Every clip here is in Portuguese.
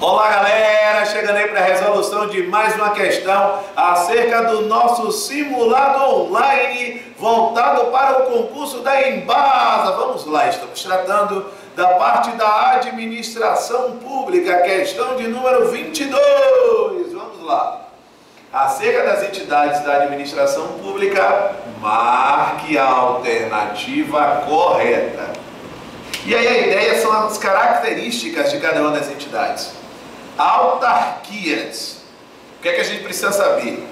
Olá galera, chegando aí para a resolução de mais uma questão acerca do nosso simulado online voltado para o concurso da Embasa. Vamos lá, estamos tratando da parte da administração pública, questão de número 22. Vamos lá. Acerca das entidades da administração pública, marque a alternativa correta. E aí a ideia são as características de cada uma das entidades. Autarquias. O que é que a gente precisa saber?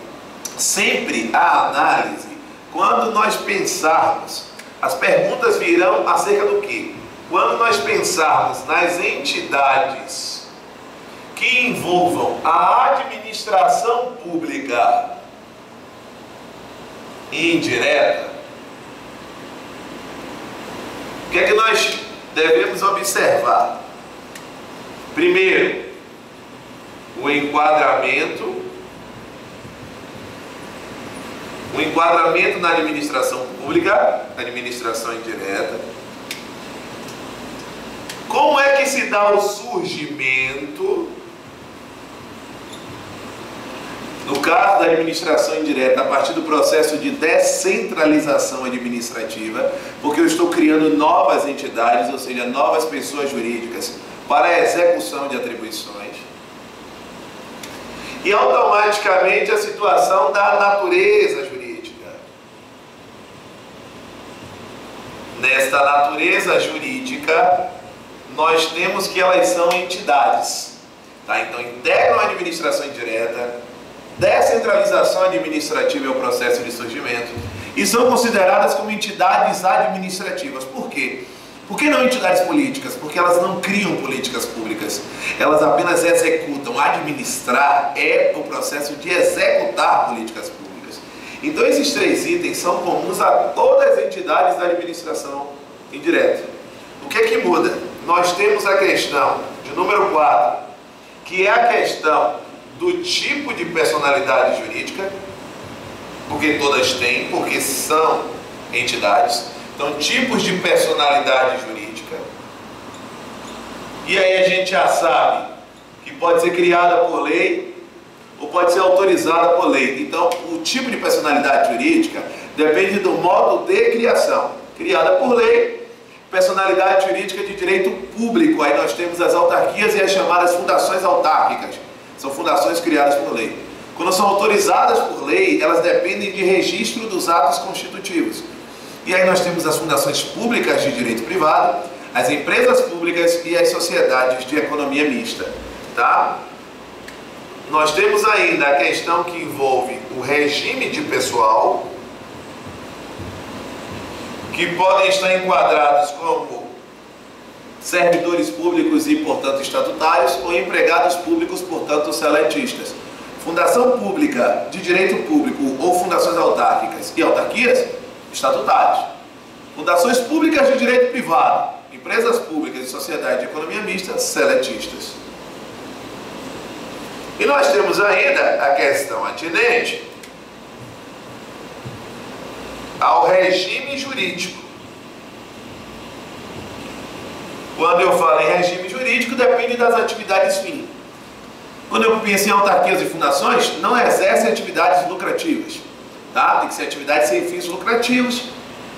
Sempre a análise, quando nós pensarmos, as perguntas virão acerca do quê? Quando nós pensarmos nas entidades que envolvam a administração pública indireta, o que é que nós devemos observar? Primeiro, o enquadramento na administração pública, administração indireta. Como é que se dá o surgimento, no caso da administração indireta, a partir do processo de descentralização administrativa, porque eu estou criando novas entidades, ou seja, novas pessoas jurídicas para a execução de atribuições. E automaticamente a situação da natureza jurídica. Nesta natureza jurídica, nós temos que elas são entidades. Tá? Então, integram a administração indireta, descentralização administrativa é o processo de surgimento, e são consideradas como entidades administrativas. Por quê? Por que não entidades políticas? Porque elas não criam políticas públicas, elas apenas executam. Administrar é o processo de executar políticas públicas. Então esses três itens são comuns a todas as entidades da administração indireta. O que é que muda? Nós temos a questão de número 4, que é a questão do tipo de personalidade jurídica, porque todas têm, porque são entidades. Então, tipos de personalidade jurídica. E aí a gente já sabe que pode ser criada por lei ou pode ser autorizada por lei. Então, o tipo de personalidade jurídica depende do modo de criação. Criada por lei, personalidade jurídica de direito público. Aí nós temos as autarquias e as chamadas fundações autárquicas. São fundações criadas por lei. Quando são autorizadas por lei, elas dependem de registro dos atos constitutivos. E aí nós temos as fundações públicas de direito privado, as empresas públicas e as sociedades de economia mista. Tá? Nós temos ainda a questão que envolve o regime de pessoal, que podem estar enquadrados como servidores públicos e, portanto, estatutários, ou empregados públicos, portanto, seletistas. Fundação pública de direito público ou fundações autárquicas e autarquias, estatutários. Fundações públicas de direito privado, empresas públicas e sociedade de economia mista, seletistas. E nós temos ainda a questão atinente ao regime jurídico. Quando eu falo em regime jurídico, depende das atividades fim. Quando eu penso em autarquias e fundações, não exercem atividades lucrativas. Tá? Tem que ser atividades sem fins lucrativos.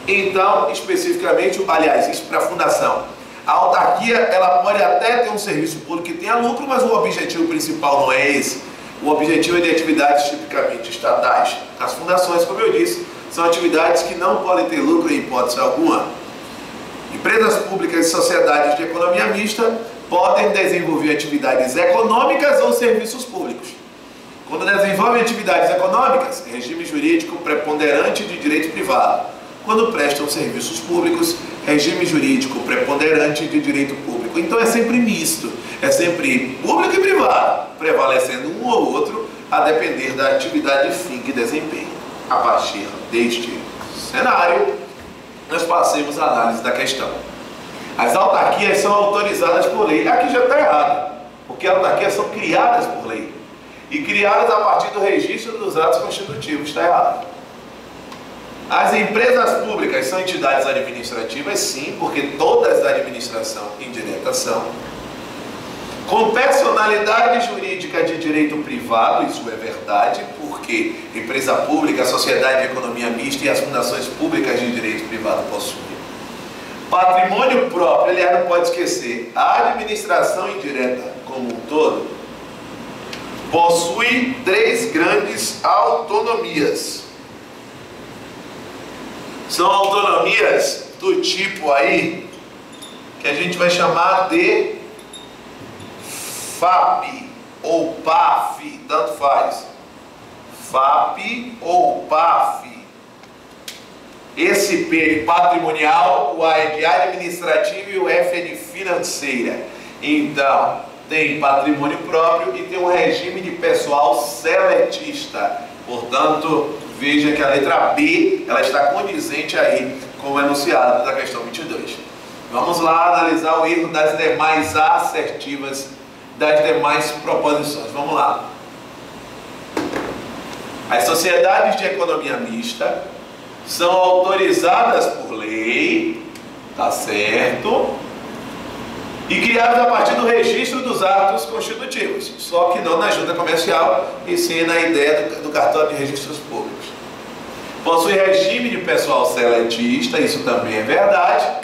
Então, especificamente, aliás, isso para a fundação. A autarquia, ela pode até ter um serviço público que tenha lucro, mas o objetivo principal não é esse. O objetivo é de atividades tipicamente estatais. As fundações, como eu disse, são atividades que não podem ter lucro em hipótese alguma. Empresas públicas e sociedades de economia mista podem desenvolver atividades econômicas ou serviços públicos. Quando desenvolvem atividades econômicas, regime jurídico preponderante de direito privado. Quando prestam serviços públicos, regime jurídico preponderante de direito público. Então é sempre misto, é sempre público e privado, prevalecendo um ou outro a depender da atividade fim que desempenha. A partir deste cenário, nós passemos a análise da questão. As autarquias são autorizadas por lei. Aqui já está errado, porque as autarquias são criadas por lei. E criadas a partir do registro dos atos constitutivos, está errado. As empresas públicas são entidades administrativas, sim, porque todas da administração indireta são. Com personalidade jurídica de direito privado, isso é verdade, porque empresa pública, sociedade de economia mista e as fundações públicas de direito privado possuem. Patrimônio próprio, aliás, não pode esquecer, a administração indireta como um todo possui 3 grandes autonomias. São autonomias do tipo aí que a gente vai chamar de FAP ou PAF, tanto faz. FAP ou PAF. Esse P é patrimonial, o A é de administrativo e o F é de financeira. Então, tem patrimônio próprio e tem um regime de pessoal seletista. Portanto, veja que a letra B, ela está condizente aí com o enunciado da questão 22. Vamos lá analisar o erro das demais assertivas, das demais proposições. Vamos lá. As sociedades de economia mista são autorizadas por lei, tá certo? E criadas a partir do registro dos atos constitutivos, só que não na junta comercial, e sim na ideia do cartório de registros públicos. Possui regime de pessoal seletista, isso também é verdade,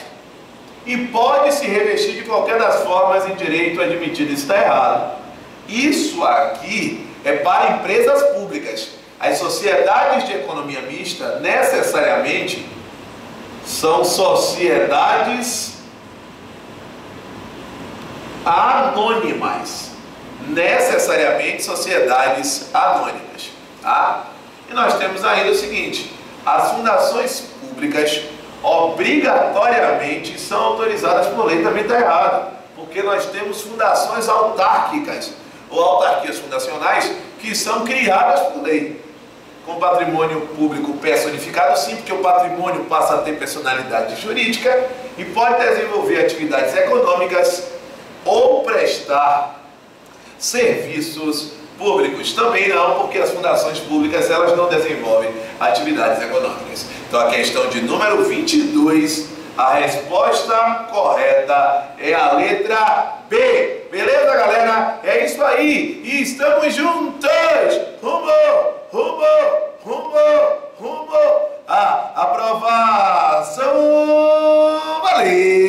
e pode se revestir de qualquer das formas em direito admitido. Isso está errado. Isso aqui é para empresas públicas. As sociedades de economia mista necessariamente são sociedades anônimas, necessariamente sociedades anônimas, tá? E nós temos ainda o seguinte: as fundações públicas obrigatoriamente são autorizadas por lei. Também está errado, porque nós temos fundações autárquicas ou autarquias fundacionais que são criadas por lei, com patrimônio público personificado, sim, porque o patrimônio passa a ter personalidade jurídica e pode desenvolver atividades econômicas ou prestar serviços públicos. Também não, porque as fundações públicas elas não desenvolvem atividades econômicas. Então a questão de número 22, a resposta correta é a letra B. Beleza, galera? É isso aí. E estamos juntos. Rumo à aprovação. Valeu!